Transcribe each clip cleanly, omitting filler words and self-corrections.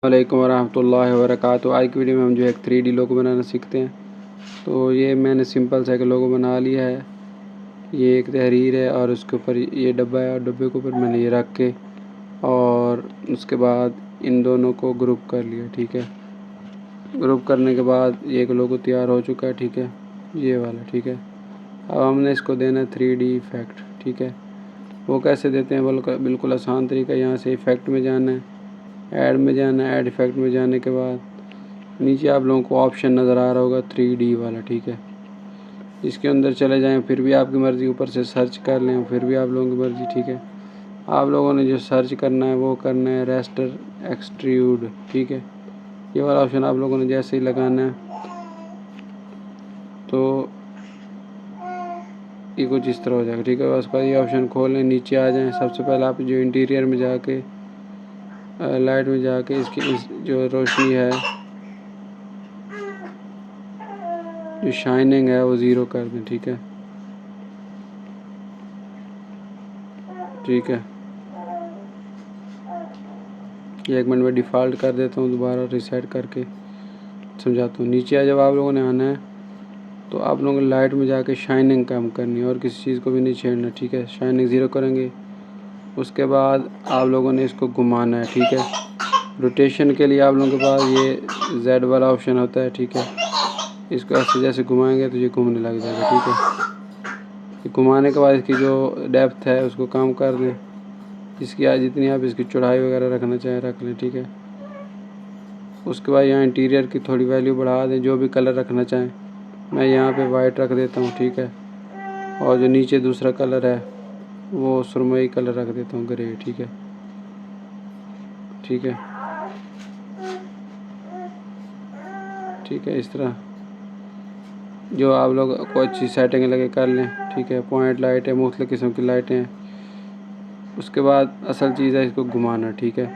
वालेकुम वरहमतुल्लाहि वबरकातुहू। आज की वीडियो में हम जो है एक 3D लोगो बनाना सीखते हैं। तो ये मैंने सिंपल सा एक लोगो बना लिया है। ये एक तहरीर है और उसके ऊपर ये डब्बा है और डब्बे के ऊपर मैंने ये रख के और उसके बाद इन दोनों को ग्रुप कर लिया। ठीक है, ग्रुप करने के बाद ये एक लोगो तैयार हो चुका है। ठीक है, ये वाला। ठीक है, अब हमने इसको देना है 3D इफ़ेक्ट। ठीक है, वो कैसे देते हैं बिल्कुल आसान तरीका। यहाँ से इफ़ेक्ट में जाना है, ऐड में जाना है। ऐड इफ़ेक्ट में जाने के बाद नीचे आप लोगों को ऑप्शन नज़र आ रहा होगा 3D वाला। ठीक है, इसके अंदर चले जाएं, फिर भी आपकी मर्ज़ी। ऊपर से सर्च कर लें, फिर भी आप लोगों की मर्ज़ी। ठीक है, आप लोगों ने जो सर्च करना है वो करना है रास्टर एक्सट्रूड। ठीक है, ये वाला ऑप्शन आप लोगों ने जैसे ही लगाना है तो ये कुछ इस तरह हो जाएगा। ठीक है, उसका ये ऑप्शन खोलें, नीचे आ जाएं। सबसे पहले आप जो इंटीरियर में जाके लाइट में जाके इसकी जो रोशनी है, जो शाइनिंग है, वो ज़ीरो कर दें। ठीक है, ठीक है, ये 1 मिनट में डिफ़ॉल्ट कर देता हूँ, दोबारा रीसेट करके समझाता हूँ। नीचे आ जब आप लोगों ने आना है तो आप लोगों को लाइट में जाके शाइनिंग कम करनी है और किसी चीज़ को भी नहीं छेड़ना। ठीक है, शाइनिंग ज़ीरो करेंगे। उसके बाद आप लोगों ने इसको घुमाना है। ठीक है, रोटेशन के लिए आप लोगों के पास ये Z वाला ऑप्शन होता है। ठीक है, इसको ऐसे जैसे घुमाएंगे तो ये घूमने लग जाएगा। ठीक है, घुमाने के बाद इसकी जो डेप्थ है उसको कम कर दें। इसकी आज जितनी आप इसकी चौड़ाई वगैरह रखना चाहें रख लें। ठीक है, उसके बाद यहाँ इंटीरियर की थोड़ी वैल्यू बढ़ा दें, जो भी कलर रखना चाहें। मैं यहाँ पे वाइट रख देता हूँ। ठीक है, और जो नीचे दूसरा कलर है वो सुरमई कलर रख देता हूँ, ग्रे। ठीक है, ठीक है, ठीक है, इस तरह जो आप लोग को अच्छी सेटिंग लगे कर लें। ठीक है, पॉइंट लाइट है, मुख्तलिफ़ किस्म की लाइटें हैं। उसके बाद असल चीज़ है इसको घुमाना। ठीक है,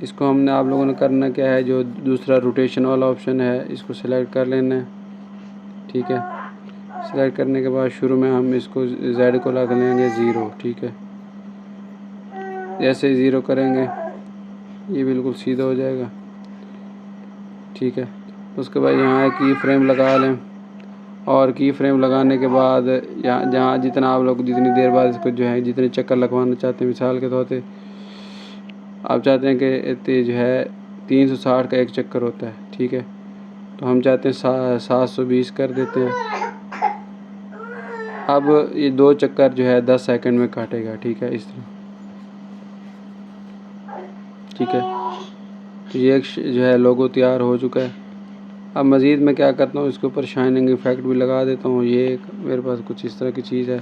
इसको हमने आप लोगों ने करना क्या है, जो दूसरा रोटेशन वाला ऑप्शन है इसको सेलेक्ट कर लेना है। ठीक है, सेलेक्ट करने के बाद शुरू में हम इसको Z को रख लेंगे 0। ठीक है, जैसे ही 0 करेंगे ये बिल्कुल सीधा हो जाएगा। ठीक है, उसके बाद यहाँ की फ्रेम लगा लें और की फ्रेम लगाने के बाद यहाँ जहाँ जितना आप लोग जितनी देर बाद इसको जो है जितने चक्कर लगवाना चाहते हैं, मिसाल के तौर पे आप चाहते हैं कि जो है 360 का एक चक्कर होता है। ठीक है, तो हम चाहते हैं 720 कर देते हैं। अब ये 2 चक्कर जो है 10 सेकंड में काटेगा। ठीक है, इस तरह। ठीक है, तो ये एक जो है लोगो तैयार हो चुका है। अब मज़ीद मैं क्या करता हूँ, इसके ऊपर शाइनिंग इफ़ेक्ट भी लगा देता हूँ। ये एक मेरे पास कुछ इस तरह की चीज़ है,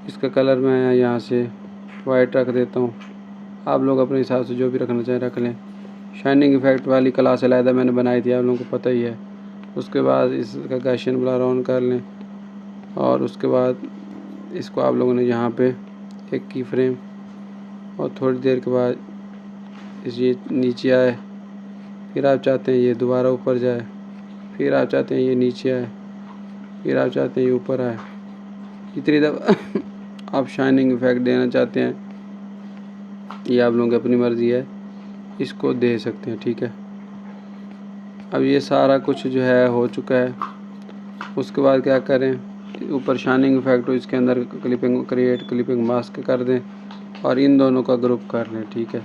इसका कलर मैं यहाँ से वाइट रख देता हूँ। आप लोग अपने हिसाब से जो भी रखना चाहें रख लें। शाइनिंग इफ़ेक्ट वाली क्लास अलहदा मैंने बनाई थी, आप लोगों को पता ही है। उसके बाद इसका गैशियन ब्लर ऑन कर लें और उसके बाद इसको आप लोगों ने यहाँ पे एक की फ्रेम और थोड़ी देर के बाद ये नीचे आए, फिर आप चाहते हैं ये दोबारा ऊपर जाए, फिर आप चाहते हैं ये नीचे आए, फिर आप चाहते हैं ये ऊपर आए। जितनी दफ़ा आप शाइनिंग इफ़ेक्ट देना चाहते हैं ये आप लोगों की अपनी मर्ज़ी है, इसको दे सकते हैं। ठीक है, अब ये सारा कुछ जो है हो चुका है। उसके बाद क्या करें, ऊपर शाइनिंग इफ़ेक्ट हो, इसके अंदर क्लिपिंग क्रिएट क्लिपिंग मास्क कर दें और इन दोनों का ग्रुप कर लें। ठीक है,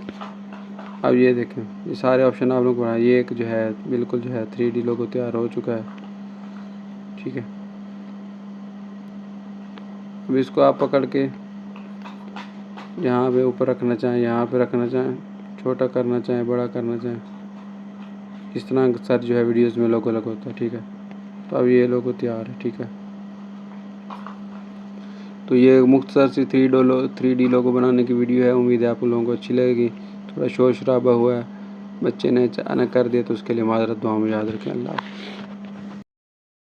अब ये देखें ये सारे ऑप्शन आप लोग बनाए, ये एक जो है बिल्कुल जो है 3D लोगो तैयार हो चुका है। ठीक है, अब इसको आप पकड़ के यहाँ पे ऊपर रखना चाहें, यहाँ पे रखना चाहें, छोटा करना चाहें, बड़ा करना चाहें, इस तरह सर जो है वीडियोस में लोगो लगा होता है। ठीक है, तो अब ये लोगो तैयार है। ठीक है, तो ये मुख्तसर सी 3D लोगो बनाने की वीडियो है। उम्मीद है आप लोगों को अच्छी लगेगी। थोड़ा शोर शराबा हुआ है, बच्चे ने अचानक कर दिया तो उसके लिए माज़रत, दुआ में याद रखें। अल्लाह।